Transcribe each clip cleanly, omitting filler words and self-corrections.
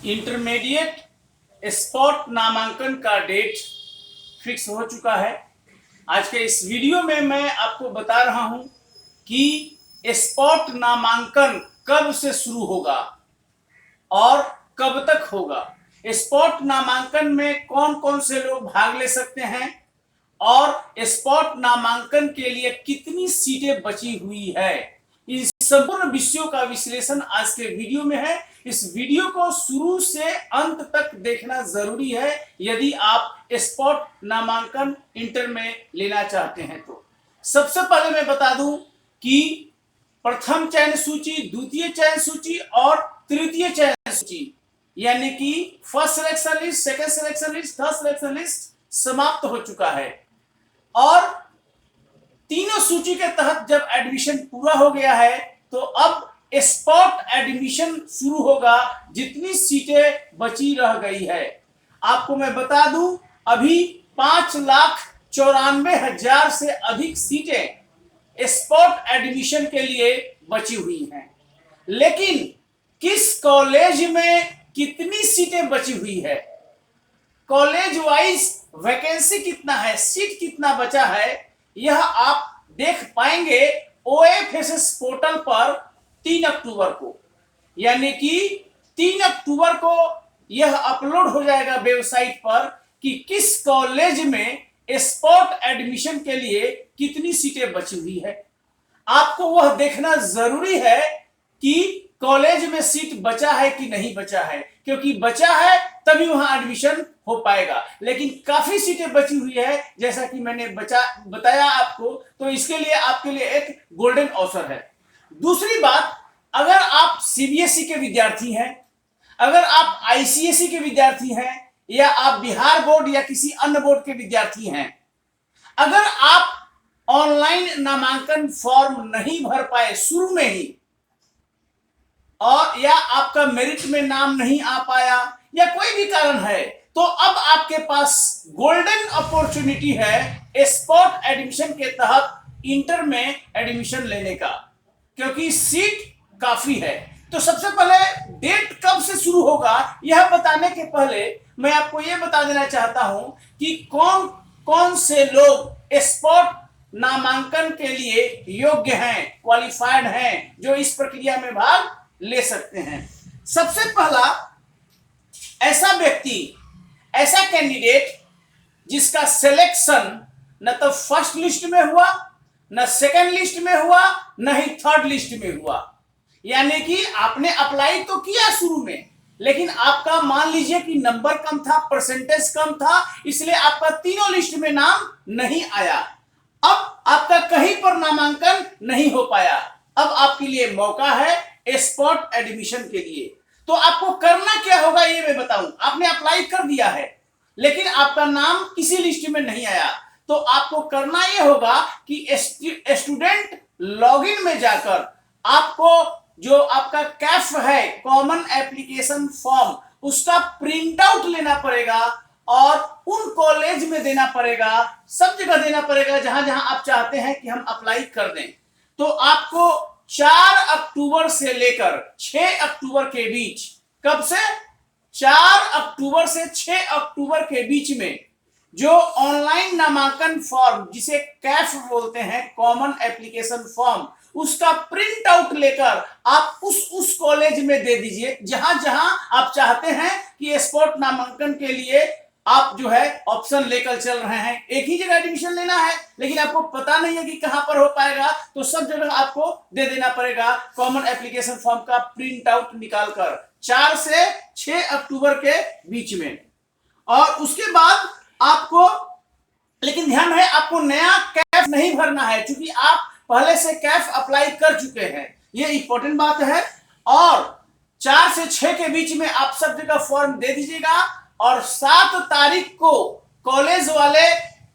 Intermediate spot नामांकन का date fix हो चुका है। आज के इस वीडियो में मैं आपको बता रहा हूं कि स्पॉट नामांकन कब से शुरू होगा और कब तक होगा। स्पॉट नामांकन में कौन कौन से लोग भाग ले सकते हैं और स्पॉट नामांकन के लिए कितनी सीटें बची हुई है, इन संपूर्ण विषयों का विश्लेषण आज के वीडियो में है। इस वीडियो को शुरू से अंत तक देखना जरूरी है यदि आप स्पॉट नामांकन इंटर में लेना चाहते हैं। तो सबसे पहले मैं बता दूं कि प्रथम चयन सूची, द्वितीय चयन सूची और तृतीय चयन सूची यानी कि first selection list, second selection list, third selection list समाप्त हो चुका है और तीनों सूची के तहत जब एडमिशन पूरा हो गया है तो अब स्पॉट एडमिशन शुरू होगा। जितनी सीटें बची रह गई है, आपको मैं बता दूं अभी 5,94,000 से अधिक सीटें स्पॉट एडमिशन के लिए बची हुई हैं। लेकिन किस कॉलेज में कितनी सीटें बची हुई है, कॉलेज वाइज वैकेंसी कितना है, सीट कितना बचा है, यह आप देख पाएंगे OFSS पोर्टल पर 3 अक्टूबर को, यानी कि 3 अक्टूबर को यह अपलोड हो जाएगा वेबसाइट पर कि किस कॉलेज में स्पॉट एडमिशन के लिए कितनी सीटें बची हुई है। आपको वह देखना जरूरी है कि कॉलेज में सीट बचा है कि नहीं बचा है, क्योंकि बचा है तभी वहां एडमिशन हो पाएगा। लेकिन काफी सीटें बची हुई है जैसा कि मैंने बताया आपको, तो इसके लिए आपके लिए एक गोल्डन अवसर है। दूसरी बात, अगर आप CBSE के विद्यार्थी हैं, अगर आप ICSE के विद्यार्थी हैं या आप बिहार बोर्ड या किसी अन्य बोर्ड के विद्यार्थी हैं, अगर आप ऑनलाइन नामांकन फॉर्म नहीं भर पाए शुरू में ही और या आपका मेरिट में नाम नहीं आ पाया या कोई भी कारण है, तो अब आपके पास गोल्डन अपॉर्चुनिटी है स्पॉट एडमिशन के तहत इंटर में एडमिशन लेने का, क्योंकि सीट काफी है। तो सबसे पहले डेट कब से शुरू होगा यह बताने के पहले मैं आपको यह बता देना चाहता हूं कि कौन कौन से लोग स्पॉट नामांकन के लिए योग्य हैं, क्वालिफाइड हैं, जो इस प्रक्रिया में भाग ले सकते हैं। सबसे पहला ऐसा व्यक्ति, ऐसा कैंडिडेट जिसका सिलेक्शन न तो फर्स्ट लिस्ट में हुआ, न सेकंड लिस्ट में हुआ, न ही थर्ड लिस्ट में हुआ, यानी कि आपने अप्लाई तो किया शुरू में, लेकिन आपका मान लीजिए कि नंबर कम था, परसेंटेज कम था, इसलिए आपका तीनों लिस्ट में नाम नहीं आया। अब आपका कहीं पर नामांकन नहीं हो पाया। अब आपके लिए मौका है स्पॉट एडमिशन के लिए। तो आपको करना क्या होगा ये मैं बताऊं। आपने अप्लाई कर दिया है लेकिन आपका नाम किसी लिस्ट में नहीं आया, तो आपको करना यह होगा कि स्टूडेंट लॉगिन में जाकर आपको जो आपका कैफ है, कॉमन एप्लीकेशन फॉर्म, उसका प्रिंट आउट लेना पड़ेगा और उन कॉलेज में देना पड़ेगा, सब जगह देना पड़ेगा जहां जहां आप चाहते हैं कि हम अप्लाई कर दें। तो आपको 4 अक्टूबर से लेकर 6 अक्टूबर के बीच, कब से 4 अक्टूबर से 6 अक्टूबर के बीच में जो ऑनलाइन नामांकन फॉर्म, जिसे कैफ बोलते हैं, कॉमन एप्लीकेशन फॉर्म, उसका प्रिंट आउट लेकर आप उस कॉलेज में दे दीजिए जहां जहां आप चाहते हैं कि स्पॉट नामांकन के लिए आप जो है ऑप्शन लेकर चल रहे हैं। एक ही जगह एडमिशन लेना है लेकिन आपको पता नहीं है कि कहां पर हो पाएगा, तो सब जगह आपको दे देना पड़ेगा कॉमन एप्लीकेशन फॉर्म का प्रिंट आउट निकालकर 4 से 6 अक्टूबर के बीच में। और उसके बाद आपको, लेकिन ध्यान है, आपको नया कैफ नहीं भरना है, क्योंकि आप पहले से कैफ अप्लाई कर चुके हैं, ये इंपॉर्टेंट बात है। और 4 से 6 के बीच में आप सब जगह फॉर्म दे दीजिएगा और 7 तारीख को कॉलेज वाले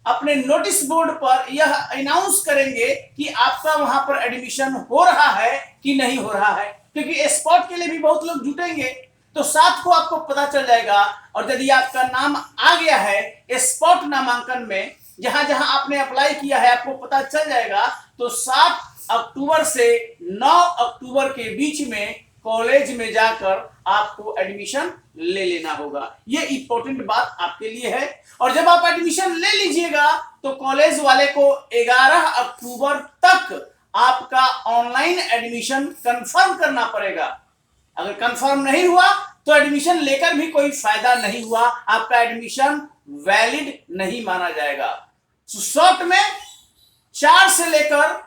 अपने नोटिस बोर्ड पर यह अनाउंस करेंगे कि आपका वहां पर एडमिशन हो रहा है कि नहीं हो रहा है, क्योंकि स्पॉट के लिए भी बहुत लोग जुटेंगे। तो 7 को आपको पता चल जाएगा और यदि आपका नाम आ गया है स्पॉट नामांकन में, जहां जहां आपने अप्लाई किया है आपको पता चल जाएगा। तो 7 अक्टूबर से 9 अक्टूबर के बीच में कॉलेज में जाकर आपको एडमिशन ले लेना होगा। ये इंपॉर्टेंट बात आपके लिए है। और जब आप एडमिशन ले लीजिएगा तो कॉलेज वाले को 11 अक्टूबर तक आपका ऑनलाइन एडमिशन कंफर्म करना पड़ेगा। अगर कंफर्म नहीं हुआ तो एडमिशन लेकर भी कोई फायदा नहीं हुआ, आपका एडमिशन वैलिड नहीं माना जाएगा। शॉर्ट में 4 से लेकर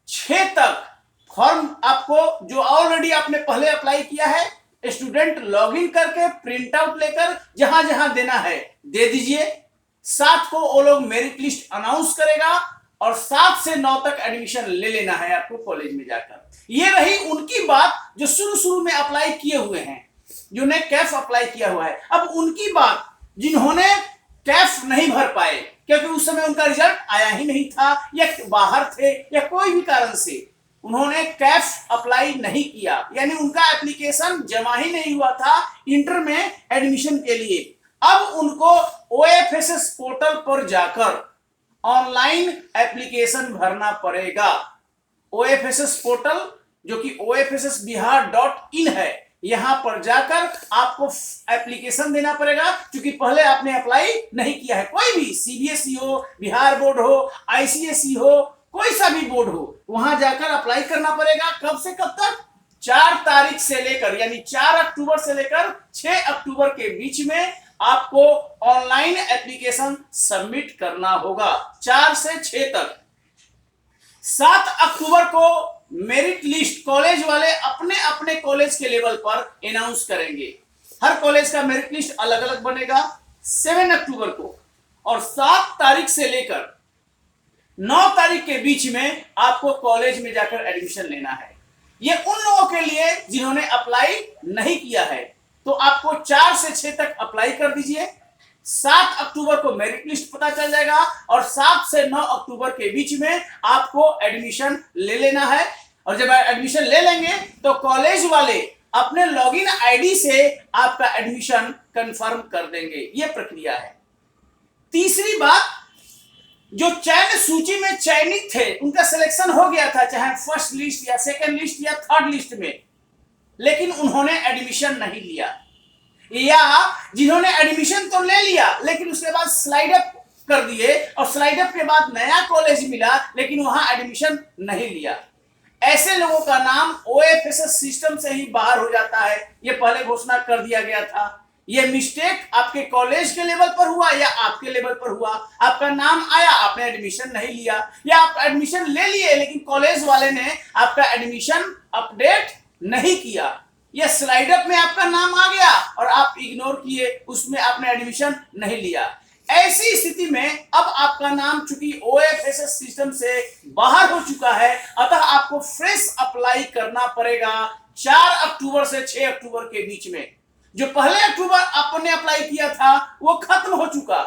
6 तक फॉर्म आपको, जो ऑलरेडी आपने पहले अप्लाई किया है, स्टूडेंट लॉगिन करके प्रिंट आउट लेकर जहां जहां देना है दे दीजिए। 7 को वो लोग मेरिट लिस्ट अनाउंस करेगा और 7 से 9 तक एडमिशन ले लेना है आपको कॉलेज में जाकर। ये रही उनकी बात जो शुरू में अप्लाई किए हुए हैं, जिन्होंने कैफ अप्लाई किया हुआ है। अब उनकी बात जिन्होंने कैफ नहीं भर पाए क्योंकि उस समय उनका रिजल्ट आया ही नहीं था, या बाहर थे, या कोई भी कारण से उन्होंने कैफ अप्लाई नहीं किया, यानी उनका एप्लीकेशन जमा ही नहीं हुआ था इंटर में एडमिशन के लिए। अब उनको ओएफएसएस पोर्टल पर जाकर ऑनलाइन एप्लीकेशन भरना पड़ेगा। ओएफएसएस पोर्टल जो कि ofssbihar.in है, यहां पर जाकर आपको एप्लीकेशन देना पड़ेगा, क्योंकि पहले आपने अप्लाई नहीं किया है। कोई भी सीबीएसई हो, बिहार बोर्ड हो, आईसीएसई हो, कोई सा भी बोर्ड हो, वहां जाकर अप्लाई करना पड़ेगा। कब से कब तक? 4 तारीख से लेकर, यानी 4 अक्टूबर से लेकर 6 अक्टूबर के बीच में आपको ऑनलाइन एप्लीकेशन सबमिट करना होगा, 4 से 6 तक। 7 अक्टूबर को मेरिट लिस्ट कॉलेज वाले अपने अपने कॉलेज के लेवल पर अनाउंस करेंगे। हर कॉलेज का मेरिट लिस्ट अलग अलग बनेगा 7 अक्टूबर को, और 7 तारीख से लेकर 9 तारीख के बीच में आपको कॉलेज में जाकर एडमिशन लेना है। ये उन लोगों के लिए जिन्होंने अप्लाई नहीं किया है, तो आपको 4 से 6 तक अप्लाई कर दीजिए। 7 अक्टूबर को मेरिट लिस्ट पता चल जाएगा और 7 से 9 अक्टूबर के बीच में आपको एडमिशन ले लेना है। और जब एडमिशन ले लेंगे तो कॉलेज वाले अपने लॉगिन आईडी से आपका एडमिशन कंफर्म कर देंगे। यह प्रक्रिया है। तीसरी बात, जो चयन सूची में चयनित थे, उनका सिलेक्शन हो गया था, चाहे फर्स्ट लिस्ट या सेकंड लिस्ट या थर्ड लिस्ट में, लेकिन उन्होंने एडमिशन नहीं लिया, या जिन्होंने एडमिशन तो ले लिया लेकिन उसके बाद स्लाइड अप कर दिए और स्लाइड अप के बाद नया कॉलेज मिला लेकिन वहां एडमिशन नहीं लिया, ऐसे लोगों का नाम ओएफएसएस सिस्टम से ही बाहर हो जाता है। यह पहले घोषणा कर दिया गया था। यह मिस्टेक आपके कॉलेज के लेवल पर हुआ या आपके लेवल पर हुआ, आपका नाम आया, आपने एडमिशन नहीं लिया, या आप एडमिशन ले लिए लेकिन कॉलेज वाले ने आपका एडमिशन अपडेट नहीं किया, या स्लाइड अप में आपका नाम आ गया और आप इग्नोर किए, उसमें आपने एडमिशन नहीं लिया। ऐसी स्थिति में अब आपका नाम चूंकि ओएफएसएस सिस्टम से बाहर हो चुका है, अतः आपको फ्रेश अप्लाई करना पड़ेगा 4 अक्टूबर से 6 अक्टूबर के बीच में। जो पहले अक्टूबर आपने अप्लाई किया था वो खत्म हो चुका,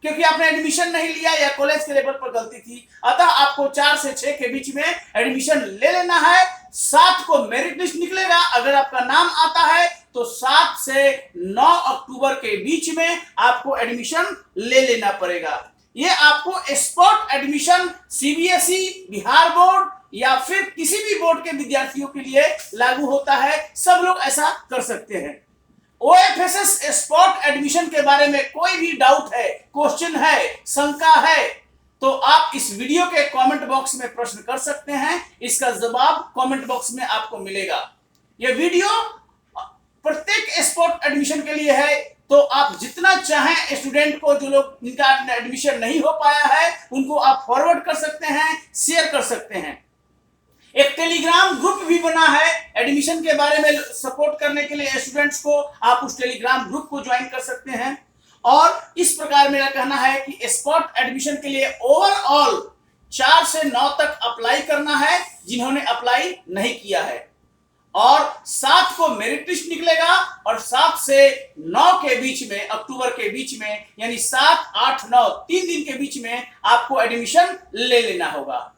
क्योंकि आपने एडमिशन नहीं लिया या कॉलेज के लेवल पर गलती थी, अतः आपको 4 से 6 के बीच में एडमिशन ले लेना है। 7 को मेरिट लिस्ट निकलेगा, अगर आपका नाम आता है तो 7 से 9 अक्टूबर के बीच में आपको एडमिशन ले लेना पड़ेगा। ये आपको spot admission CBSE, Bihar board या फिर किसी भी बोर्ड के विद्यार्थियों के लिए लागू होता है, सब लोग ऐसा कर सकते हैं। ओएफएसएस स्पॉट एडमिशन के बारे में कोई भी डाउट है, क्वेश्चन है, शंका है, तो आप इस वीडियो के कमेंट बॉक्स में प्रश्न कर सकते हैं, इसका जवाब कमेंट बॉक्स में आपको मिलेगा। यह वीडियो प्रत्येक स्पॉट एडमिशन के लिए है, तो आप जितना चाहें स्टूडेंट को, जो लोग जिनका एडमिशन नहीं हो पाया है, उनको आप फॉरवर्ड कर सकते हैं, शेयर कर सकते हैं। एक टेलीग्राम ग्रुप भी बना है एडमिशन के बारे में सपोर्ट करने के लिए स्टूडेंट्स को, आप उस टेलीग्राम ग्रुप को ज्वाइन कर सकते हैं। और इस प्रकार मेरा कहना है कि स्पॉट एडमिशन के लिए ओवरऑल 4 से 9 तक अप्लाई करना है जिन्होंने अप्लाई नहीं किया है, और 7 को मेरिट लिस्ट निकलेगा और 7 से 9 के बीच में, अक्टूबर के बीच में, यानी 7, 8, 9 3 दिन के बीच में आपको एडमिशन ले लेना होगा।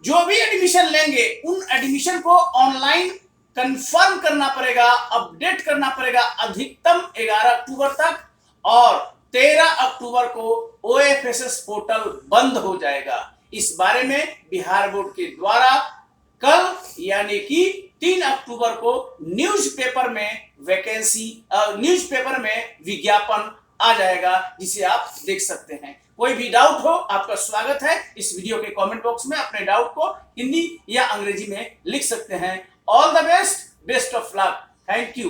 जो भी एडमिशन लेंगे उन एडमिशन को ऑनलाइन कंफर्म करना पड़ेगा, अपडेट करना पड़ेगा अधिकतम 11 अक्टूबर तक, और 13 अक्टूबर को ओएफएसएस पोर्टल बंद हो जाएगा। इस बारे में बिहार बोर्ड के द्वारा कल यानी कि 3 अक्टूबर को न्यूज़पेपर में विज्ञापन आ जाएगा, जिसे आप देख सकते हैं। कोई भी डाउट हो, आपका स्वागत है। इस वीडियो के कमेंट बॉक्स में अपने डाउट को हिंदी या अंग्रेजी में लिख सकते हैं। All the best, best of luck, thank you.